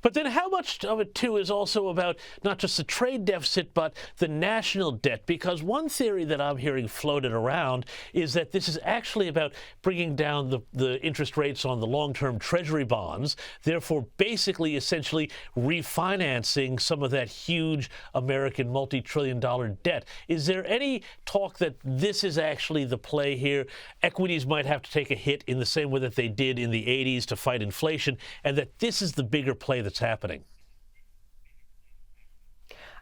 But then how much of it, too, is also about not just the trade deficit, but the national debt? Because one theory that I'm hearing floated around is that this is actually about bringing down the interest rates on the long-term Treasury bonds, therefore basically essentially refinancing some of that huge American multi-trillion-dollar debt. Is there any talk that this is actually the play here? Equities might have to take a hit in the same way that they did in the 80s to fight inflation, and that this is the bigger play that's happening?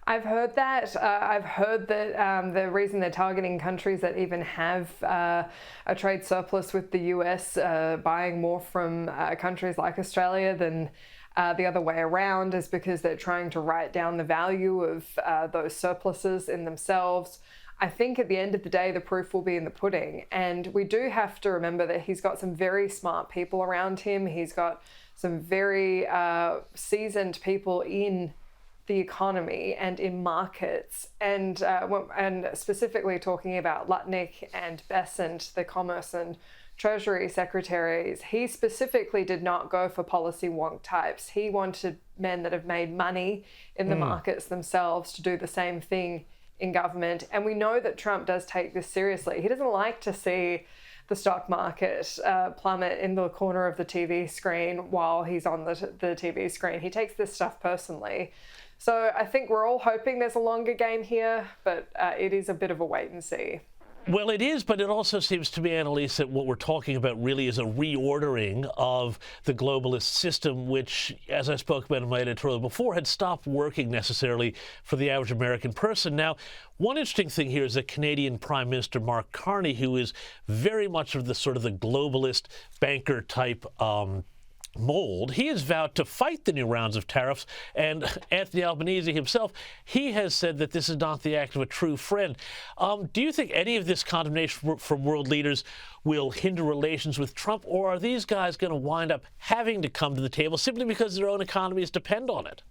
I've heard that. I've heard that the reason they're targeting countries that even have a trade surplus with the US, buying more from countries like Australia than the other way around, is because they're trying to write down the value of those surpluses in themselves. I think at the end of the day, the proof will be in the pudding. And we do have to remember that he's got some very smart people around him. He's got some very seasoned people in the economy and in markets. And specifically talking about Lutnick and Bessent, the Commerce and Treasury secretaries, he specifically did not go for policy wonk types. He wanted men that have made money in the markets themselves to do the same thing in government. And we know that Trump does take this seriously. He doesn't like to see the stock market plummet in the corner of the TV screen while he's on the TV screen. He takes this stuff personally. So I think we're all hoping there's a longer game here, but it is a bit of a wait and see. Well, it is, but it also seems to me, Annelise, that what we're talking about really is a reordering of the globalist system, which, as I spoke about in my editorial before, had stopped working necessarily for the average American person. Now, one interesting thing here is that Canadian Prime Minister Mark Carney, who is very much of the sort of the globalist banker type mold, he has vowed to fight the new rounds of tariffs. And Anthony Albanese himself, he has said that this is not the act of a true friend. Do you think any of this condemnation from world leaders will hinder relations with Trump, or are these guys going to wind up having to come to the table simply because their own economies depend on it?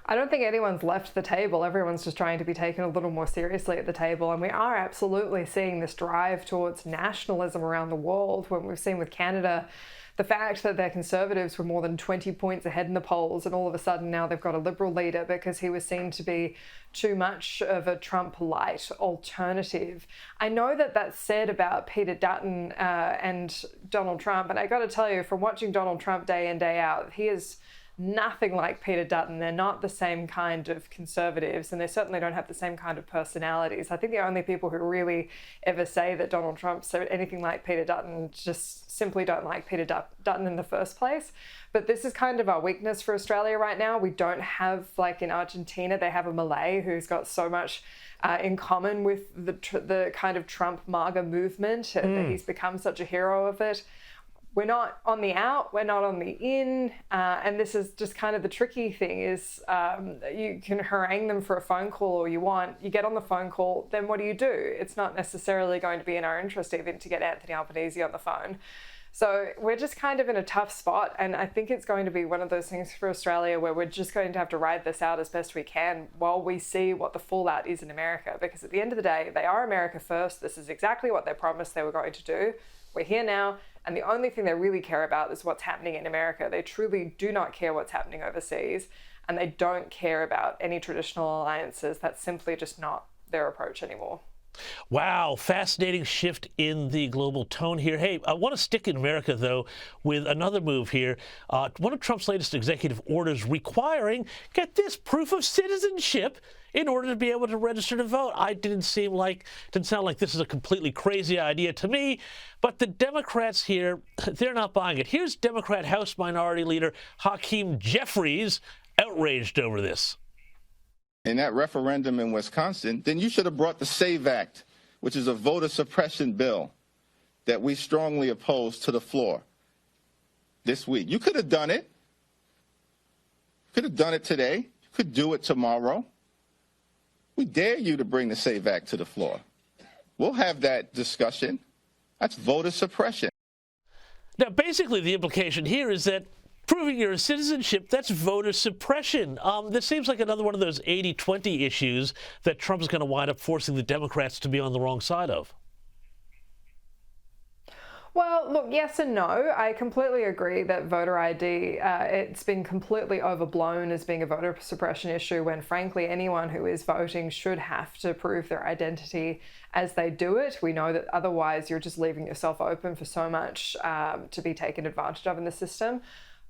I don't think anyone's left the table. Everyone's just trying to be taken a little more seriously at the table. And we are absolutely seeing this drive towards nationalism around the world. When we've seen with Canada, the fact that their Conservatives were more than 20 points ahead in the polls, and all of a sudden now they've got a Liberal leader because he was seen to be too much of a Trump-light alternative. I know that that's said about Peter Dutton and Donald Trump, and I got to tell you, from watching Donald Trump day in, day out, he is nothing like Peter Dutton. They're not the same kind of conservatives, and they certainly don't have the same kind of personalities. I think the only people who really ever say that Donald Trump's anything like Peter Dutton just simply don't like Peter Dutton in the first place. But this is kind of our weakness for Australia right now. We don't have, like in Argentina, they have a Malay who's got so much in common with the kind of Trump MAGA movement. He's become such a hero of it. We're not on the out, we're not on the in, and this is just kind of the tricky thing is you can harangue them for a phone call all you want. You get on the phone call, then what do? It's not necessarily going to be in our interest even to get Anthony Albanese on the phone. So we're just kind of in a tough spot, and I think it's going to be one of those things for Australia where we're just going to have to ride this out as best we can while we see what the fallout is in America, because at the end of the day, they are America first. This is exactly what they promised they were going to do. We're here now, and the only thing they really care about is what's happening in America. They truly do not care what's happening overseas, and they don't care about any traditional alliances. That's simply just not their approach anymore. Wow, fascinating shift in the global tone here. Hey, I want to stick in America, though, with another move here. One of Trump's latest executive orders requiring, get this, proof of citizenship in order to be able to register to vote. Didn't sound like this is a completely crazy idea to me, but the Democrats here, they're not buying it. Here's Democrat House Minority Leader Hakeem Jeffries outraged over this. In that referendum in Wisconsin, then you should have brought the SAVE Act, which is a voter suppression bill that we strongly oppose, to the floor this week. You could have done it. Could have done it today. You could do it tomorrow. We dare you to bring the SAVE Act to the floor. We'll have that discussion. That's voter suppression. Now, basically, the implication here is that proving your citizenship, that's voter suppression. This seems like another one of those 80-20 issues that Trump is going to wind up forcing the Democrats to be on the wrong side of. Well, look, yes and no. I completely agree that voter ID, it's been completely overblown as being a voter suppression issue when, frankly, anyone who is voting should have to prove their identity as they do it. We know that otherwise you're just leaving yourself open for so much to be taken advantage of in the system.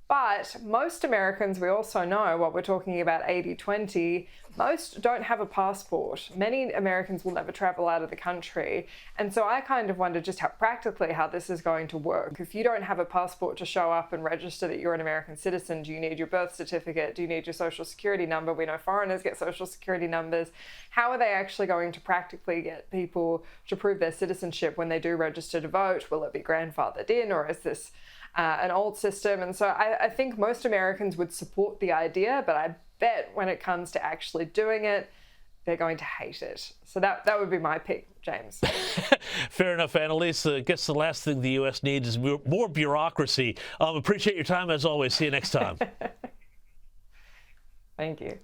But most Americans, we also know what we're talking about 80-20, most don't have a passport. Many Americans will never travel out of the country. And so I kind of wonder just how practically how this is going to work. If you don't have a passport to show up and register that you're an American citizen, do you need your birth certificate? Do you need your social security number? We know foreigners get social security numbers. How are they actually going to practically get people to prove their citizenship when they do register to vote? Will it be grandfathered in, or is this an old system? And so I think most Americans would support the idea, but I bet when it comes to actually doing it, they're going to hate it. So that would be my pick, James. Fair enough, Annelise. I guess the last thing the U.S. needs is more bureaucracy. Appreciate your time as always. See you next time. Thank you.